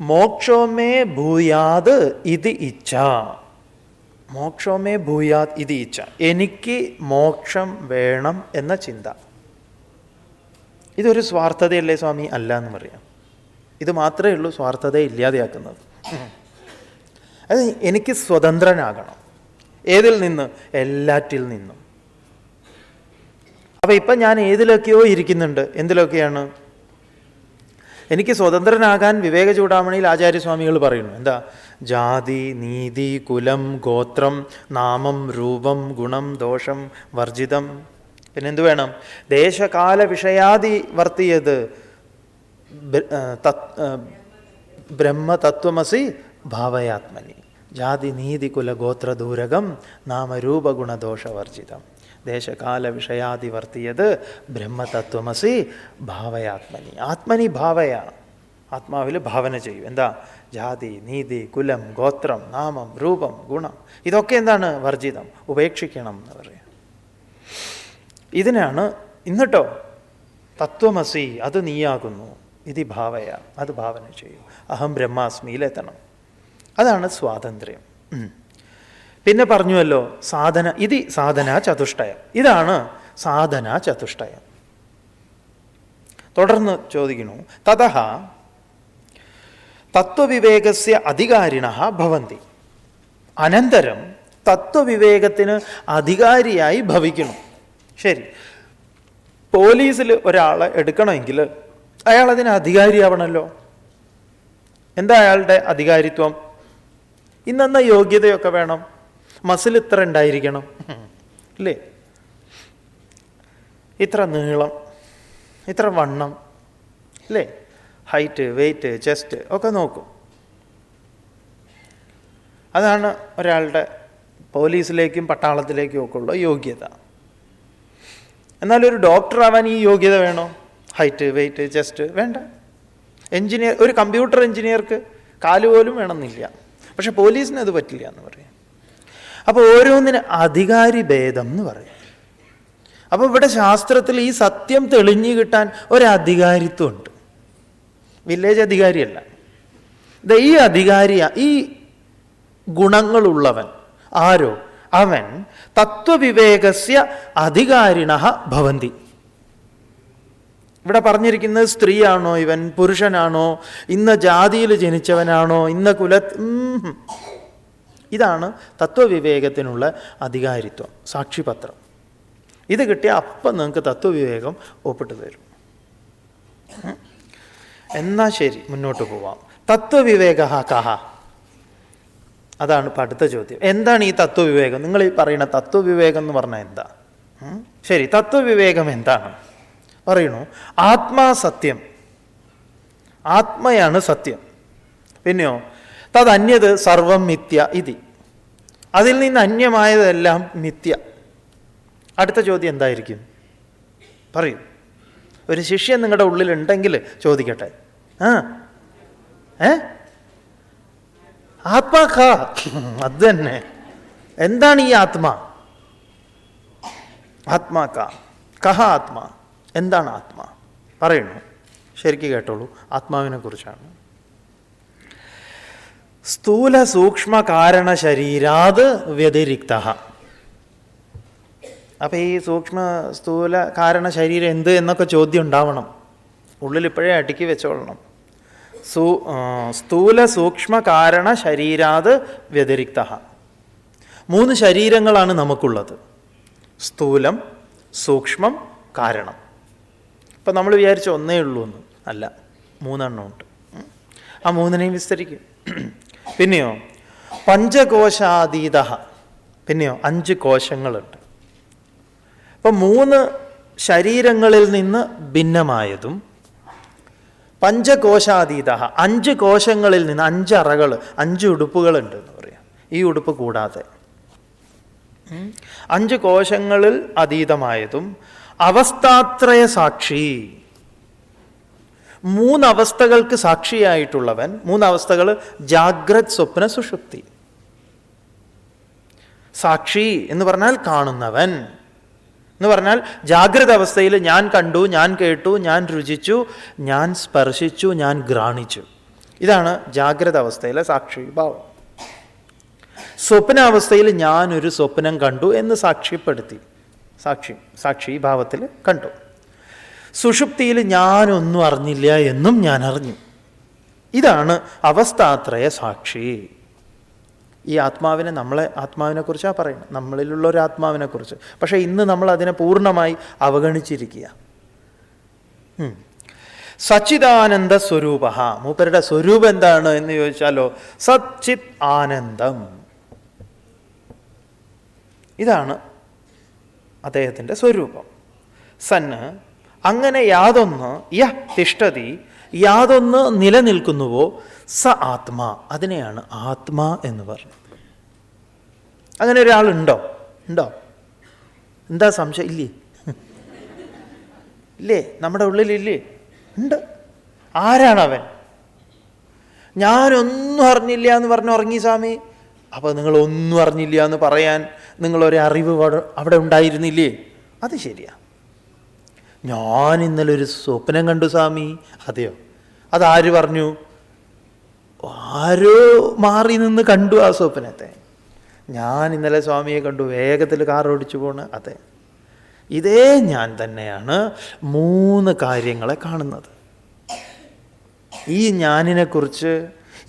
മോക്ഷോമേ ഭൂയാത് ഇത് ഇച്ഛ. മോക്ഷോമേ ഭൂയാത് ഇത് ഇച്ഛ. എനിക്ക് മോക്ഷം വേണം എന്ന ചിന്ത. ഇതൊരു സ്വാർത്ഥതയല്ലേ സ്വാമി? അല്ല എന്ന് പറയാം. ഇത് മാത്രമേ ഉള്ളൂ സ്വാർത്ഥതയെ ഇല്ലാതെയാക്കുന്നത്. അത് എനിക്ക് സ്വതന്ത്രനാകണം. ഏതിൽ നിന്ന്? എല്ലാറ്റിൽ നിന്നും. അപ്പം ഇപ്പം ഞാൻ ഏതിലൊക്കെയോ ഇരിക്കുന്നുണ്ട്. എന്തിലൊക്കെയാണ്? എനിക്ക് സ്വതന്ത്രനാകാൻ വിവേക ചൂടാമണിയിൽ ആചാര്യസ്വാമികൾ പറയുന്നു. എന്താ? ജാതി, നീതി, കുലം, ഗോത്രം, നാമം, രൂപം, ഗുണം, ദോഷം വർജിതം. പിന്നെന്ത് വേണം? ദേശകാല വിഷയാദി വർത്തിയത് ബ്രഹ്മതത്വമസി ഭാവയാത്മനി. ജാതി, നീതി, കുല, ഗോത്ര, ദൂരകം, നാമരൂപഗുണദോഷവർജിതം. ദേശകാല വിഷയാദി വർത്തിയത് ബ്രഹ്മതത്വമസി ഭാവയാത്മനി. ആത്മനി ഭാവയ. ആത്മാവിൽ ഭാവന ചെയ്യും. എന്താ? ജാതി, നീതി, കുലം, ഗോത്രം, നാമം, രൂപം, ഗുണം, ഇതൊക്കെ എന്താണ്? വർജിതം, ഉപേക്ഷിക്കണം എന്ന് പറയാം. ഇതിനാണ് ഇന്നിട്ടോ തത്വമസി, അത് നീയാകുന്നു, ഇത് ഭാവയ, അത് ഭാവന ചെയ്യും. അഹം ബ്രഹ്മാസ്മിയിലെത്തണം. അതാണ് സ്വാതന്ത്ര്യം. പിന്നെ പറഞ്ഞുവല്ലോ സാധന, ഇത് സാധന ചതുഷ്ടയം. ഇതാണ് സാധന ചതുഷ്ടയം. തുടർന്ന് ചോദിക്കുന്നു, തതഃ തത്വവിവേകസ്യ അധികാരിണഃ ഭവന്തി. അനന്തരം തത്വവിവേകത്തിന് അധികാരിയായി ഭവിക്കണം. ശരി, പോലീസിൽ ഒരാളെ എടുക്കണമെങ്കിൽ അയാൾ അതിന് അധികാരിയാവണമല്ലോ. എന്താ അയാളുടെ അധികാരിത്വം? ഇന്നെന്ന യോഗ്യതയൊക്കെ വേണം. മസിൽ ഇത്ര ഉണ്ടായിരിക്കണം അല്ലേ? ഇത്ര നീളം, ഇത്ര വണ്ണം അല്ലേ? ഹൈറ്റ്, വെയ്റ്റ്, ചെസ്റ്റ് ഒക്കെ നോക്കും. അതാണ് ഒരാളുടെ പോലീസിലേക്കും പട്ടാളത്തിലേക്കും ഒക്കെ ഉള്ള യോഗ്യത. എന്നാൽ ഒരു ഡോക്ടർ ആവാൻ ഈ യോഗ്യത വേണോ? ഹൈറ്റ്, വെയ്റ്റ്, ചെസ്റ്റ് വേണ്ട. എഞ്ചിനീയർ, ഒരു കമ്പ്യൂട്ടർ എഞ്ചിനീയർക്ക് കാലുപോലും വേണമെന്നില്ല. പക്ഷെ പോലീസിന് അത് പറ്റില്ല എന്ന് പറയും. അപ്പോൾ ഓരോന്നിന് അധികാരി ഭേദം എന്ന് പറയും. അപ്പോൾ ഇവിടെ ശാസ്ത്രത്തിൽ ഈ സത്യം തെളിഞ്ഞു കിട്ടാൻ ഒരധികാരിത്വം ഉണ്ട്. വില്ലേജ് അധികാരിയല്ല. ഈ അധികാരിയ, ഈ ഗുണങ്ങളുള്ളവൻ ആരോ അവൻ തത്വവിവേകസ്യ അധികാരിണഃ ഭവന്തി. ഇവിടെ പറഞ്ഞിരിക്കുന്നത് സ്ത്രീയാണോ ഇവൻ, പുരുഷനാണോ, ഇന്ന ജാതിയിൽ ജനിച്ചവനാണോ, ഇന്ന ഇതാണ് തത്വവിവേകത്തിനുള്ള അധികാരിത്വം, സാക്ഷിപത്രം. ഇത് കിട്ടിയ അപ്പം നിങ്ങൾക്ക് തത്വവിവേകം ഒപ്പിട്ട് തരും. എന്നാ ശരി, മുന്നോട്ട് പോവാം. തത്വവിവേക കഹ, അതാണ് ഇപ്പം അടുത്ത ചോദ്യം. എന്താണ് ഈ തത്വവിവേകം? നിങ്ങൾ ഈ പറയുന്ന തത്വവിവേകം എന്ന് പറഞ്ഞാൽ എന്താ? ശരി, തത്വവിവേകം എന്താണ്? പറയണു, ആത്മാ സത്യം. ആത്മയാണ് സത്യം. പിന്നെയോ തദന്യത് സർവം മിഥ്യ ഇതി. അതിൽ നിന്ന് അന്യമായതെല്ലാം മിഥ്യ. അടുത്ത ചോദ്യം എന്തായിരിക്കും? പറയൂ. ഒരു ശിഷ്യൻ നിങ്ങളുടെ ഉള്ളിലുണ്ടെങ്കിൽ ചോദിക്കട്ടെ. ആത്മാ ഖ, അത് തന്നെ. എന്താണ് ഈ ആത്മാ? ആത്മാ കഹ ആത്മാ. എന്താണ് ആത്മാ? പറയണു, ശരിക്കും കേട്ടോളൂ. ആത്മാവിനെ കുറിച്ചാണ്. സ്ഥൂല സൂക്ഷ്മ കാരണ ശരീരാത് വ്യതിരിക്ത. അപ്പം ഈ സൂക്ഷ്മ സ്ഥൂല കാരണ ശരീരം എന്ത് എന്നൊക്കെ ചോദ്യം ഉണ്ടാവണം. ഉള്ളിൽ ഇപ്പോഴേ അടുക്കി വെച്ചോളണം. സ്ഥൂല സൂക്ഷ്മ കാരണ ശരീരാത് വ്യതിരിക്ത. 3 ശരീരങ്ങളാണ് നമുക്കുള്ളത്. സ്ഥൂലം, സൂക്ഷ്മം, കാരണം. ഇപ്പം നമ്മൾ വിചാരിച്ച ഒന്നേ ഉള്ളൂ എന്ന്. അല്ല, 3 എണ്ണം ഉണ്ട്. ആ 3നെയും വിസ്തരിക്കും. പിന്നെയോ പഞ്ചകോശാതീത. പിന്നെയോ 5 കോശങ്ങളുണ്ട്. അപ്പം 3 ശരീരങ്ങളിൽ നിന്ന് ഭിന്നമായതും പഞ്ചകോശാതീത, 5 കോശങ്ങളിൽ നിന്ന് 5 അറകൾ, 5 ഉടുപ്പുകളുണ്ട് എന്ന് പറയാം. ഈ ഉടുപ്പ് കൂടാതെ 5 കോശങ്ങളിൽ അതീതമായതും അവസ്ഥാത്രയ സാക്ഷി. 3 അവസ്ഥകൾക്ക് സാക്ഷിയായിട്ടുള്ളവൻ. 3 അവസ്ഥകൾ: ജാഗ്രത്, സ്വപ്ന, സുഷുപ്തി. സാക്ഷി എന്ന് പറഞ്ഞാൽ കാണുന്നവൻ എന്ന് പറഞ്ഞാൽ ജാഗ്രത അവസ്ഥയിൽ ഞാൻ കണ്ടു, ഞാൻ കേട്ടു, ഞാൻ രുചിച്ചു, ഞാൻ സ്പർശിച്ചു, ഞാൻ ഘ്രാണിച്ചു. ഇതാണ് ജാഗ്രത അവസ്ഥയിലെ സാക്ഷീഭാവം. സ്വപ്നാവസ്ഥയിൽ ഞാനൊരു സ്വപ്നം കണ്ടു എന്ന് സാക്ഷ്യപ്പെടുത്തി, സാക്ഷീഭാവത്തിൽ കണ്ടു. സുഷുപ്തിയിൽ ഞാനൊന്നും അറിഞ്ഞില്ല എന്നും ഞാൻ അറിഞ്ഞു. ഇതാണ് അവസ്ഥാത്രയ സാക്ഷി. ഈ ആത്മാവിനെ, ആത്മാവിനെക്കുറിച്ചാണ് പറയുന്നത്, നമ്മളിലുള്ള ഒരു ആത്മാവിനെക്കുറിച്ച്. പക്ഷേ ഇന്ന് നമ്മൾ അതിനെ പൂർണ്ണമായി അവഗണിച്ചിരിക്കുക. സച്ചിദാനന്ദ സ്വരൂപ. മൂപ്പരുടെ സ്വരൂപം എന്താണ് എന്ന് ചോദിച്ചാലോ, സച്ചിത് ആനന്ദം. ഇതാണ് അദ്ദേഹത്തിൻ്റെ സ്വരൂപം. സന്ന്, അങ്ങനെ യാതൊന്ന് തിഷ്ഠതി, യാതൊന്ന് നിലനിൽക്കുന്നുവോ സ ആത്മാ, അതിനെയാണ് ആത്മാ എന്ന് പറഞ്ഞത്. അങ്ങനെ ഒരാളുണ്ടോ? എന്താ സംശയം? ഇല്ലേ? നമ്മുടെ ഉള്ളിലില്ലേ? ഉണ്ട്. ആരാണവൻ? ഞാനൊന്നും അറിഞ്ഞില്ല എന്ന് പറഞ്ഞ് ഉറങ്ങി സ്വാമി. അപ്പോൾ നിങ്ങളൊന്നും അറിഞ്ഞില്ല എന്ന് പറയാൻ നിങ്ങളൊരറിവ് അവിടെ ഉണ്ടായിരുന്നില്ലേ? അത് ശരിയാ. ഞാൻ ഇന്നലെ ഒരു സ്വപ്നം കണ്ടു സ്വാമി. അതെയോ? അതാര് പറഞ്ഞു? ആരോ മാറി നിന്ന് കണ്ടു ആ സ്വപ്നത്തെ. ഞാൻ ഇന്നലെ സ്വാമിയെ കണ്ടു, വേഗത്തിൽ കാർ ഓടിച്ചു പോണ്. അതെ, ഇതേ ഞാൻ തന്നെയാണ് 3 കാര്യങ്ങളെ കാണുന്നത്. ഈ ഞാനിനെക്കുറിച്ച്,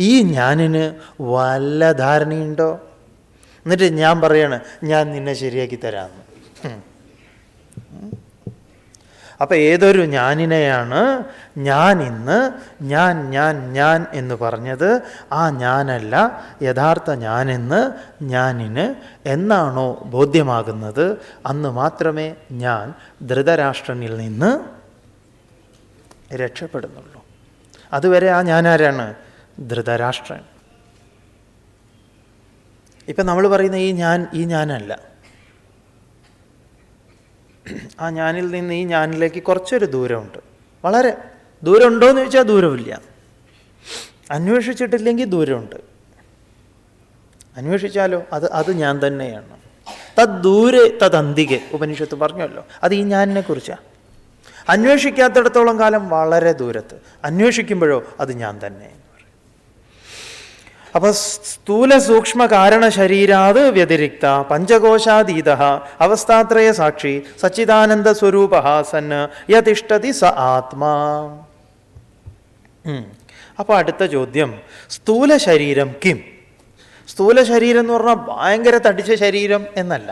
ഈ ഞാനിന് വല്ല ധാരണയുണ്ടോ? എന്നിട്ട് ഞാൻ പറയാണ്, ഞാൻ നിന്നെ ശരിയാക്കി തരാമെന്ന്. അപ്പം ഏതൊരു ഞാനിനെയാണ് ഞാൻ ഇന്ന് ഞാൻ എന്ന് പറഞ്ഞത്? ആ ഞാനല്ല യഥാർത്ഥ ഞാനെന്ന് ഞാനിന് എന്നാണോ ബോധ്യമാകുന്നത്, അന്ന് മാത്രമേ ഞാൻ ധൃതരാഷ്ട്രനിൽ നിന്ന് രക്ഷപ്പെടുന്നുള്ളൂ. അതുവരെ ആ ഞാനാരാണ്? ധൃതരാഷ്ട്രൻ. ഇപ്പം നമ്മൾ പറയുന്ന ഈ ഞാനല്ല. ആ ഞാനിൽ നിന്ന് ഈ ഞാനിലേക്ക് കുറച്ചൊരു ദൂരമുണ്ട്. വളരെ ദൂരമുണ്ടോ എന്ന് ചോദിച്ചാൽ ദൂരമില്ല. അന്വേഷിച്ചിട്ടില്ലെങ്കിൽ ദൂരമുണ്ട്. അന്വേഷിച്ചാലോ അത് ഞാൻ തന്നെയാണ്. തദ്ദൂരെ തദന്തികെ ഉപനിഷത്ത് പറഞ്ഞല്ലോ. അത് ഈ ഞാനിനെ കുറിച്ചാണ്. അന്വേഷിക്കാത്തിടത്തോളം കാലം വളരെ ദൂരത്ത്, അന്വേഷിക്കുമ്പോഴോ അത് ഞാൻ തന്നെ. അപ്പോൾ സ്ഥൂല സൂക്ഷ്മ കാരണ ശരീരാത് വ്യതിരിക്ത പഞ്ചകോശാതീത അവസ്ഥാത്രയ സാക്ഷി സച്ചിദാനന്ദ സ്വരൂപ സന് യതിഷ്ഠതി സ ആത്മാ. അപ്പോൾ അടുത്ത ചോദ്യം, സ്ഥൂല ശരീരം കിം? സ്ഥൂല ശരീരം എന്ന് പറഞ്ഞാൽ ഭയങ്കര തടിച്ച ശരീരം എന്നല്ല.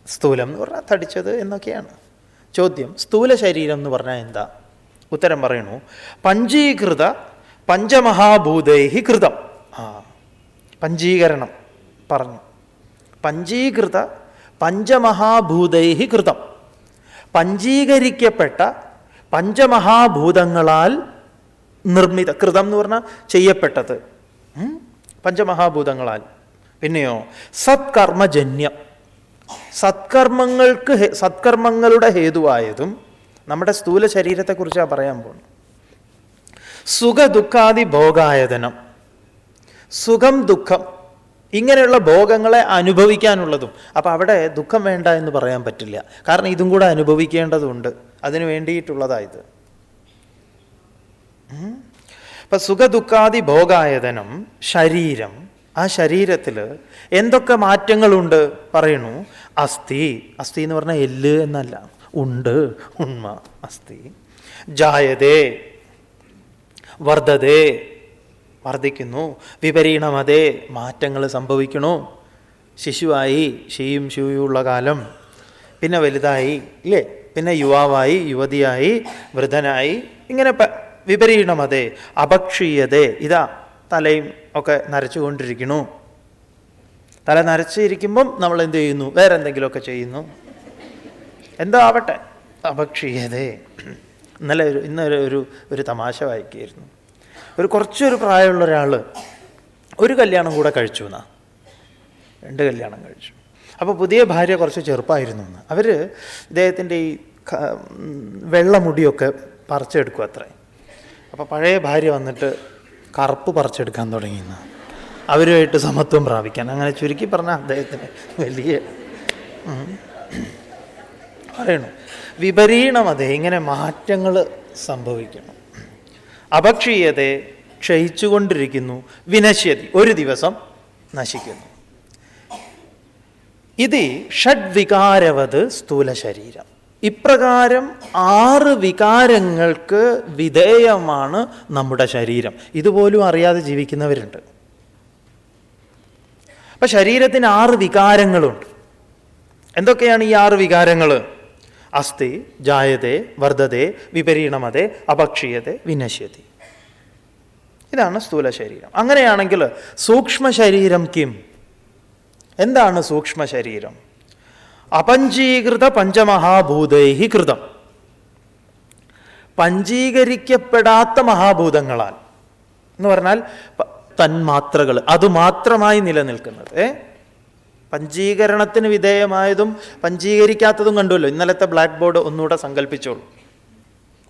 സ്ഥൂലം എന്ന് പറഞ്ഞാൽ തടിച്ചത് എന്നൊക്കെയാണ്. ചോദ്യം, സ്ഥൂല ശരീരം എന്ന് പറഞ്ഞാൽ എന്താ? ഉത്തരം പറയണു, പഞ്ചീകൃത പഞ്ചമഹാഭൂതൈഹി കൃതം. പഞ്ചീകരണം പറഞ്ഞു. പഞ്ചീകൃത പഞ്ചമഹാഭൂതൈഹി കൃതം. പഞ്ചീകരിക്കപ്പെട്ട പഞ്ചമഹാഭൂതങ്ങളാൽ നിർമ്മിത. കൃതം എന്ന് പറഞ്ഞാൽ ചെയ്യപ്പെട്ടത്, പഞ്ചമഹാഭൂതങ്ങളാൽ. പിന്നെയോ സത്കർമ്മജന്യം, സത്കർമ്മങ്ങളുടെ ഹേതുവായതും. നമ്മുടെ സ്ഥൂല ശരീരത്തെക്കുറിച്ചാണ് പറയാൻ പോകുന്നത്. സുഖദുഃഖാദി ഭോഗായതനം, സുഖം ദുഃഖം ഇങ്ങനെയുള്ള ഭോഗങ്ങളെ അനുഭവിക്കാനുള്ളതും. അപ്പം അവിടെ ദുഃഖം വേണ്ട എന്ന് പറയാൻ പറ്റില്ല, കാരണം ഇതും കൂടെ അനുഭവിക്കേണ്ടതുണ്ട്. അതിനു വേണ്ടിയിട്ടുള്ളതായത്. അപ്പം സുഖദുഃഖാദി ഭോഗായതനം ശരീരം. ആ ശരീരത്തിൽ എന്തൊക്കെ മാറ്റങ്ങളുണ്ട് പറയണു. അസ്ഥി, അസ്ഥി എന്ന് പറഞ്ഞാൽ എല്ല് എന്നല്ല, ഉണ്ട്, ഉണ്മ, അസ്ഥി. ജായതേ, വർദ്ധതേ, വർദ്ധിക്കുന്നു. വിപരീണമതേ, മാറ്റങ്ങൾ സംഭവിക്കണു. ശിശുവായി, ഷീയും ഷൂയുള്ള കാലം, പിന്നെ വലുതായി, ഇല്ലേ, പിന്നെ യുവാവായി, യുവതിയായി, വൃദ്ധനായി, ഇങ്ങനെ വിപരീണമതേ. അപക്ഷീയതേ, ഇതാ തലയും ഒക്കെ നരച്ചുകൊണ്ടിരിക്കണു. തല നരച്ചിരിക്കുമ്പം നമ്മൾ എന്ത് ചെയ്യുന്നു? വേറെ എന്തെങ്കിലുമൊക്കെ ചെയ്യുന്നു. എന്തോ ആവട്ടെ, അപക്ഷീയതേ. ഇന്നലെ ഒരു തമാശ വായിക്കുകയായിരുന്നു. കുറച്ചൊരു പ്രായമുള്ള ഒരാൾ ഒരു കല്യാണം കൂടെ കഴിച്ചു എന്നാ, 2 കല്യാണം കഴിച്ചു. അപ്പോൾ പുതിയ ഭാര്യ കുറച്ച് ചെറുപ്പമായിരുന്നു എന്ന്. അവർ ഇദ്ദേഹത്തിൻ്റെ ഈ വെള്ളമുടിയൊക്കെ പറിച്ചെടുക്കും അത്രേ. അപ്പോൾ പഴയ ഭാര്യ വന്നിട്ട് കറുപ്പ് പറിച്ചെടുക്കാൻ തുടങ്ങിയെന്ന്, അവരുമായിട്ട് സമത്വം പ്രാപിക്കാൻ. അങ്ങനെ ചുരുക്കി പറഞ്ഞാൽ അദ്ദേഹത്തിന് വലിയ പറയണു. വിപരീണമതേ, ഇങ്ങനെ മാറ്റങ്ങൾ സംഭവിക്കണം. അപക്ഷീയതേ, ക്ഷയിച്ചുകൊണ്ടിരിക്കുന്നു. വിനശ്യതി, ഒരു ദിവസം നശിക്കുന്നു. ഇത് ഷഡ്വികാരവത് സ്ഥൂല ശരീരം. ഇപ്രകാരം 6 വികാരങ്ങൾക്ക് വിധേയമാണ് നമ്മുടെ ശരീരം. ഇതുപോലും അറിയാതെ ജീവിക്കുന്നവരുണ്ട്. അപ്പം ശരീരത്തിന് 6 വികാരങ്ങളുണ്ട്. എന്തൊക്കെയാണ് ഈ 6 വികാരങ്ങൾ? അസ്ഥി, ജായതേ, വർദ്ധതേ, വിപരീണമതേ, അപക്ഷീയതേ, വിനശ്യതി. ഇതാണ് സ്ഥൂല ശരീരം. അങ്ങനെയാണെങ്കിൽ സൂക്ഷ്മ ശരീരം കിം? എന്താണ് സൂക്ഷ്മ ശരീരം? അപഞ്ചീകൃത പഞ്ചമഹാഭൂതൈഹി കൃതം. പഞ്ചീകരിക്കപ്പെടാത്ത മഹാഭൂതങ്ങളാൽ എന്ന് പറഞ്ഞാൽ തന്മാത്രകൾ, അതുമാത്രമായി നിലനിൽക്കുന്നത്. പഞ്ചീകരണത്തിന് വിധേയമായതും പഞ്ചീകരിക്കാത്തതും കണ്ടുവല്ലോ. ഇന്നലത്തെ ബ്ലാക്ക് ബോർഡ് ഒന്നുകൂടെ സങ്കല്പിച്ചോളൂ.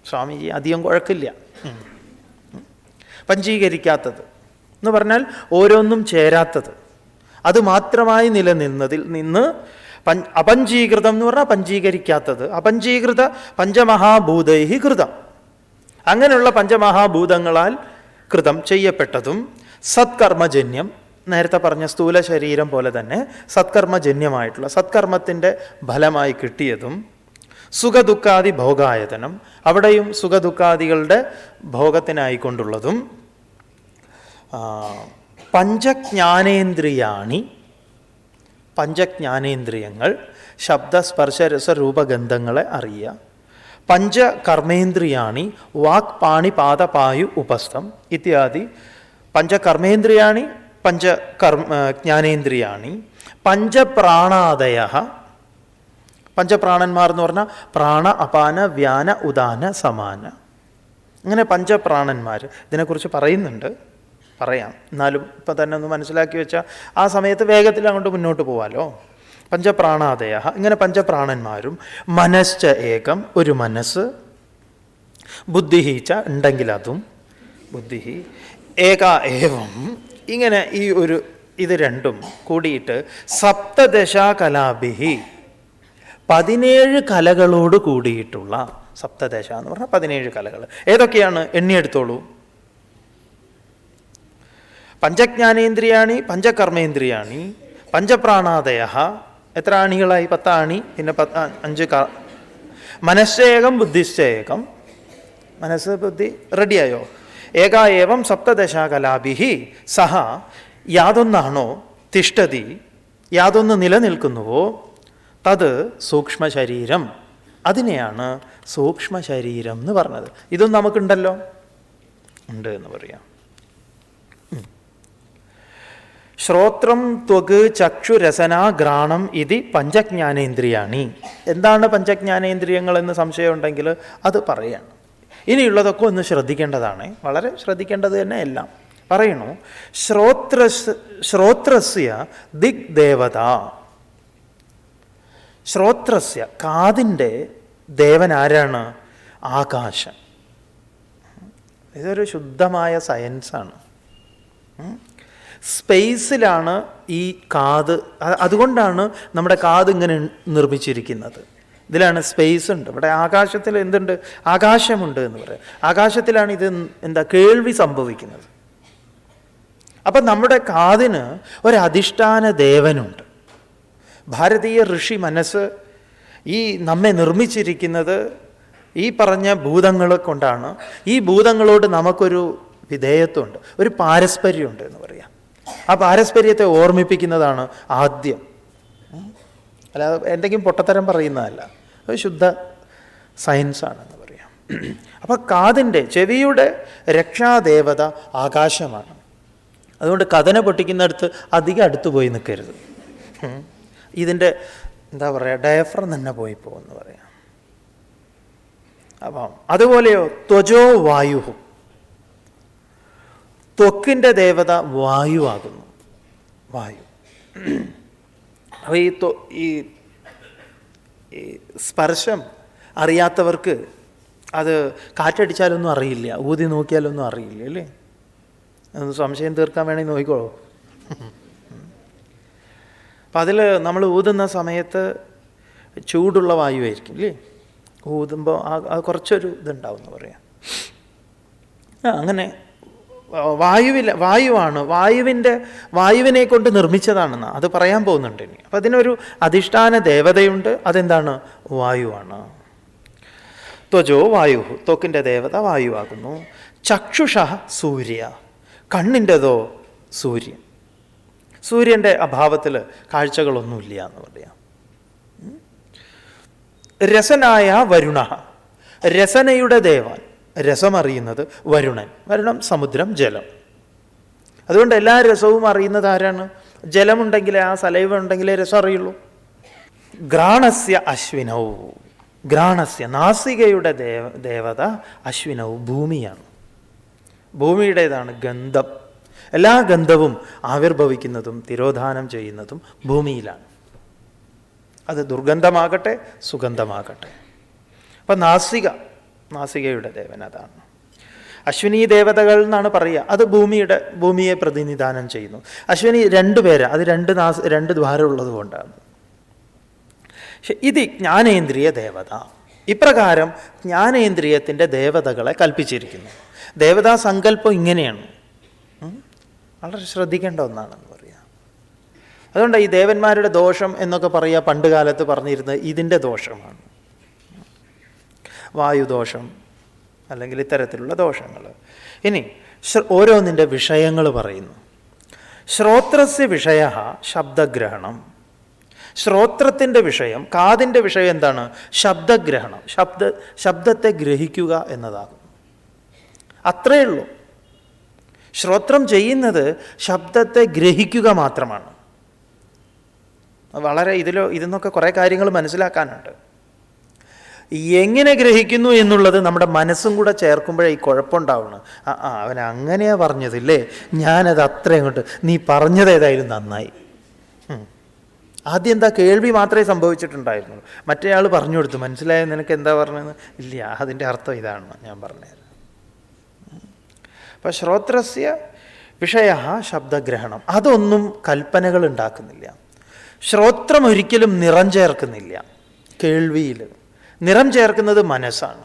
സ്വാമിജി അധികം കുഴക്കില്ല. പഞ്ചീകരിക്കാത്തത് എന്ന് പറഞ്ഞാൽ ഓരോന്നും ചേരാത്തത്, അത് മാത്രമായി നിലനിന്നതിൽ നിന്ന് അപഞ്ചീകൃതം എന്ന് പറഞ്ഞാൽ പഞ്ചീകരിക്കാത്തത്. അപഞ്ചീകൃത പഞ്ചമഹാഭൂതൈഹി കൃതം. അങ്ങനെയുള്ള പഞ്ചമഹാഭൂതങ്ങളാൽ കൃതം ചെയ്യപ്പെട്ടതും സത്കർമ്മജന്യം, നേരത്തെ പറഞ്ഞ സ്ഥൂല ശരീരം പോലെ തന്നെ സത്കർമ്മജന്യമായിട്ടുള്ള സത്കർമ്മത്തിൻ്റെ ഫലമായി കിട്ടിയതും സുഖദുഃഖാദി ഭോഗായതനം, അവിടെയും സുഖദുഃഖാദികളുടെ ഭോഗത്തിനായിക്കൊണ്ടുള്ളതും പഞ്ചജ്ഞാനേന്ദ്രിയാണി, പഞ്ചജ്ഞാനേന്ദ്രിയങ്ങൾ, ശബ്ദസ്പർശരസ രൂപഗന്ധങ്ങളെ അറിയുക. പഞ്ചകർമ്മേന്ദ്രിയാണി വാക് പാണി പാദപായു ഉപസ്ഥം ഇത്യാദി പഞ്ചകർമ്മേന്ദ്രിയാണി ജ്ഞാനേന്ദ്രിയാണി. പഞ്ചപ്രാണാദയ, പഞ്ചപ്രാണന്മാർ എന്ന് പറഞ്ഞാൽ പ്രാണ, അപാന, വ്യാന, ഉദാന, സമാന. അങ്ങനെ പഞ്ചപ്രാണന്മാർ ഇതിനെക്കുറിച്ച് പറയുന്നുണ്ട്, പറയാം. എന്നാലും ഇപ്പം തന്നെ ഒന്ന് മനസ്സിലാക്കി വെച്ചാൽ ആ സമയത്ത് വേഗത്തിൽ അങ്ങോട്ട് മുന്നോട്ട് പോവാലോ. പഞ്ചപ്രാണാദയ, ഇങ്ങനെ പഞ്ചപ്രാണന്മാരും. മനശ്ച ഏകം, ഒരു മനസ്സ്. ബുദ്ധിഹീച്ച, ഉണ്ടെങ്കിൽ അതും ബുദ്ധി. ഏക ഏവം, ഇങ്ങനെ ഇത് രണ്ടും കൂടിയിട്ട് സപ്തദശാകലാഭിഹി, 17 കലകളോട് കൂടിയിട്ടുള്ള, സപ്തദശ എന്ന് പറഞ്ഞാൽ 17 കലകൾ. ഏതൊക്കെയാണ്? എണ്ണിയെടുത്തോളൂ. പഞ്ചജ്ഞാനേന്ദ്രിയാണി പഞ്ചകർമ്മേന്ദ്രിയാണി പഞ്ചപ്രാണാദയ. എത്ര ആണികളായി? 10 ആണി. പിന്നെ 5 മനശ്ചേകം ബുദ്ധിശ്ചേകം. മനസ്സ് ബുദ്ധി റെഡിയായോ? ഏക ഏവം സപ്തദശാകലാഭിഹി സഹ, യാതൊന്നാണോ തിഷ്ഠതി, യാതൊന്ന് നിലനിൽക്കുന്നുവോ, തത് സൂക്ഷ്മ ശരീരം, അതിനെയാണ് സൂക്ഷ്മ ശരീരം എന്ന് പറഞ്ഞത്. ഇതും നമുക്കുണ്ടല്ലോ, ഉണ്ട് എന്ന് പറയാം. ശ്രോത്രം ത്വക് ചക്ഷു രസന ഘ്രാണം ഇതി പഞ്ചജ്ഞാനേന്ദ്രിയാണി. എന്താണ് പഞ്ചജ്ഞാനേന്ദ്രിയങ്ങൾ എന്ന് സംശയമുണ്ടെങ്കിൽ അത് പറയാണ്. ഇനിയുള്ളതൊക്കെ ഒന്ന് ശ്രദ്ധിക്കേണ്ടതാണ്, വളരെ ശ്രദ്ധിക്കേണ്ടത് തന്നെ എല്ലാം പറയണു. ശ്രോത്രസ്യ ദിഗ് ദേവത. ശ്രോത്രസ്യ, കാതിൻ്റെ ദേവൻ ആരാണ്? ആകാശം. ഇതൊരു ശുദ്ധമായ സയൻസാണ്. സ്പേസിലാണ് ഈ കാത്. അതുകൊണ്ടാണ് നമ്മുടെ കാത് ഇങ്ങനെ നിർമ്മിച്ചിരിക്കുന്നത്. ഇതിലാണ് സ്പേസ് ഉണ്ട്. ഇവിടെ ആകാശത്തിൽ എന്തുണ്ട്? ആകാശമുണ്ട് എന്ന് പറയാം. ആകാശത്തിലാണ് ഇത് കേൾവി സംഭവിക്കുന്നത്. അപ്പം നമ്മുടെ കാതിന് ഒരധിഷ്ഠാന ദേവനുണ്ട്. ഭാരതീയ ഋഷി മനസ്സ് ഈ നമ്മെ നിർമ്മിച്ചിരിക്കുന്നത് ഈ പറഞ്ഞ ഭൂതങ്ങളെ കൊണ്ടാണ്. ഈ ഭൂതങ്ങളോട് നമുക്കൊരു വിധേയത്വമുണ്ട്, ഒരു പാരസ്പര്യമുണ്ട് എന്ന് പറയാം. ആ പാരസ്പര്യത്തെ ഓർമ്മിപ്പിക്കുന്നതാണ് ആദ്യം. അല്ലാതെ എന്തെങ്കിലും പൊട്ടത്തരം പറയുന്നതല്ല, അത് ശുദ്ധ സയൻസാണെന്ന് പറയാം. അപ്പം കാതിൻ്റെ, ചെവിയുടെ രക്ഷാദേവത ആകാശമാണ്. അതുകൊണ്ട് കഥന പൊട്ടിക്കുന്നിടത്ത് അധികം അടുത്ത് പോയി നിൽക്കരുത്. ഇതിൻ്റെ എന്താ പറയുക, ഡയഫ്രം തന്നെ പോയി പോകുമെന്ന് പറയാം. അപ്പം അതുപോലെയോ ത്വജോ വായു, ത്വക്കിൻ്റെ ദേവത വായു ആകുന്നു. വായു. അപ്പോൾ ഈ സ്പർശം അറിയാത്തവർക്ക് അത് കാറ്റടിച്ചാലൊന്നും അറിയില്ല, ഊതി നോക്കിയാലൊന്നും അറിയില്ല അല്ലേ? അതൊന്ന് സംശയം തീർക്കാൻ വേണമെങ്കിൽ നോക്കിക്കോളൂ. അപ്പം അതിൽ നമ്മൾ ഊതുന്ന സമയത്ത് ചൂടുള്ള വായുവായിരിക്കും അല്ലേ? ഊതുമ്പോൾ അത് കുറച്ചൊരു ഇതുണ്ടാവും എന്ന് പറയാം. അങ്ങനെ വായുവാണ്, വായുവിനെ കൊണ്ട് നിർമ്മിച്ചതാണെന്ന് അത് പറയാൻ പോകുന്നുണ്ട് ഇനി. അപ്പം അതിനൊരു അധിഷ്ഠാന ദേവതയുണ്ട്. അതെന്താണ്? വായുവാണ്. ത്വജോ വായു, ത്വക്കിൻ്റെ ദേവത വായുവാകുന്നു. ചക്ഷുഷ സൂര്യ, കണ്ണിൻ്റെതോ സൂര്യൻ. സൂര്യൻ്റെ അഭാവത്തിൽ കാഴ്ചകളൊന്നുമില്ല എന്ന് പറയാം. രസനായ വരുണ, രസനയുടെ ദേവൻ. രസമറിയുന്നത് വരുണൻ. വരുണം സമുദ്രം, ജലം. അതുകൊണ്ട് എല്ലാ രസവും അറിയുന്നത് ആരാണ്? ജലമുണ്ടെങ്കിലേ, ആ സലൈവ ഉണ്ടെങ്കിലേ രസം അറിയുള്ളൂ. ഘ്രാണസ്യ അശ്വിനൗ, ഘ്രാണസ്യ നാസികയുടെ ദേവത അശ്വിനൗ ഭൂമിയാണ്. ഭൂമിയുടേതാണ് ഗന്ധം. എല്ലാ ഗന്ധവും ആവിർഭവിക്കുന്നതും തിരോധാനം ചെയ്യുന്നതും ഭൂമിയിലാണ്. അത് ദുർഗന്ധമാകട്ടെ സുഗന്ധമാകട്ടെ. അപ്പം നാസികയുടെ ദേവൻ അതാണ്. അശ്വിനി ദേവതകൾ എന്നാണ് പറയുക. അത് ഭൂമിയെ പ്രതിനിധാനം ചെയ്യുന്നു. അശ്വിനി 2 പേര്, അത് 2 ദ്വാരം ഉള്ളത് കൊണ്ടാണ്. ഇത് ജ്ഞാനേന്ദ്രിയ ദേവത. ഇപ്രകാരം ജ്ഞാനേന്ദ്രിയത്തിൻ്റെ ദേവതകളെ കൽപ്പിച്ചിരിക്കുന്നു. ദേവതാ സങ്കല്പം ഇങ്ങനെയാണ്. വളരെ ശ്രദ്ധിക്കേണ്ട ഒന്നാണെന്ന് പറയാം. അതുകൊണ്ട് ഈ ദേവന്മാരുടെ ദോഷം എന്നൊക്കെ പറയുക പണ്ട് കാലത്ത് പറഞ്ഞിരുന്നത് ഇതിൻ്റെ ദോഷമാണ്. വായുദോഷം അല്ലെങ്കിൽ ഇത്തരത്തിലുള്ള ദോഷങ്ങൾ. ഇനി ഓരോന്നിൻ്റെ വിഷയങ്ങൾ പറയുന്നു. ശ്രോത്രസ്യ വിഷയ ശബ്ദഗ്രഹണം. ശ്രോത്രത്തിൻ്റെ വിഷയം, കാതിൻ്റെ വിഷയം എന്താണ്? ശബ്ദഗ്രഹണം. ശബ്ദത്തെ ഗ്രഹിക്കുക എന്നതാകും. അത്രയേ ഉള്ളൂ. ശ്രോത്രം ചെയ്യുന്നത് ശബ്ദത്തെ ഗ്രഹിക്കുക മാത്രമാണ്. വളരെ ഇതിന്നൊക്കെ കുറേ കാര്യങ്ങൾ മനസ്സിലാക്കാനുണ്ട്. എങ്ങനെ ഗ്രഹിക്കുന്നു എന്നുള്ളത് നമ്മുടെ മനസ്സും കൂടെ ചേർക്കുമ്പോഴേ ഈ കുഴപ്പമുണ്ടാവണം. അവൻ അങ്ങനെയാ പറഞ്ഞതില്ലേ, ഞാനത് അത്രയും അങ്ങോട്ട്, നീ പറഞ്ഞത് ഏതായാലും നന്നായി. ആദ്യം എന്താ, കേൾവി മാത്രമേ സംഭവിച്ചിട്ടുണ്ടായിരുന്നുള്ളൂ. മറ്റേ ആൾ പറഞ്ഞു കൊടുത്തു, മനസ്സിലായോ നിനക്ക് എന്താ പറഞ്ഞതെന്ന്? ഇല്ല, അതിൻ്റെ അർത്ഥം ഇതാണ് ഞാൻ പറഞ്ഞത്. അപ്പം ശ്രോത്രസ്യ വിഷയ ശബ്ദഗ്രഹണം. അതൊന്നും കൽപ്പനകൾ ഉണ്ടാക്കുന്നില്ല. ശ്രോത്രം ഒരിക്കലും നിറം ചേർക്കുന്നില്ല. കേൾവിയിൽ നിറം ചേർക്കുന്നത് മനസ്സാണ്.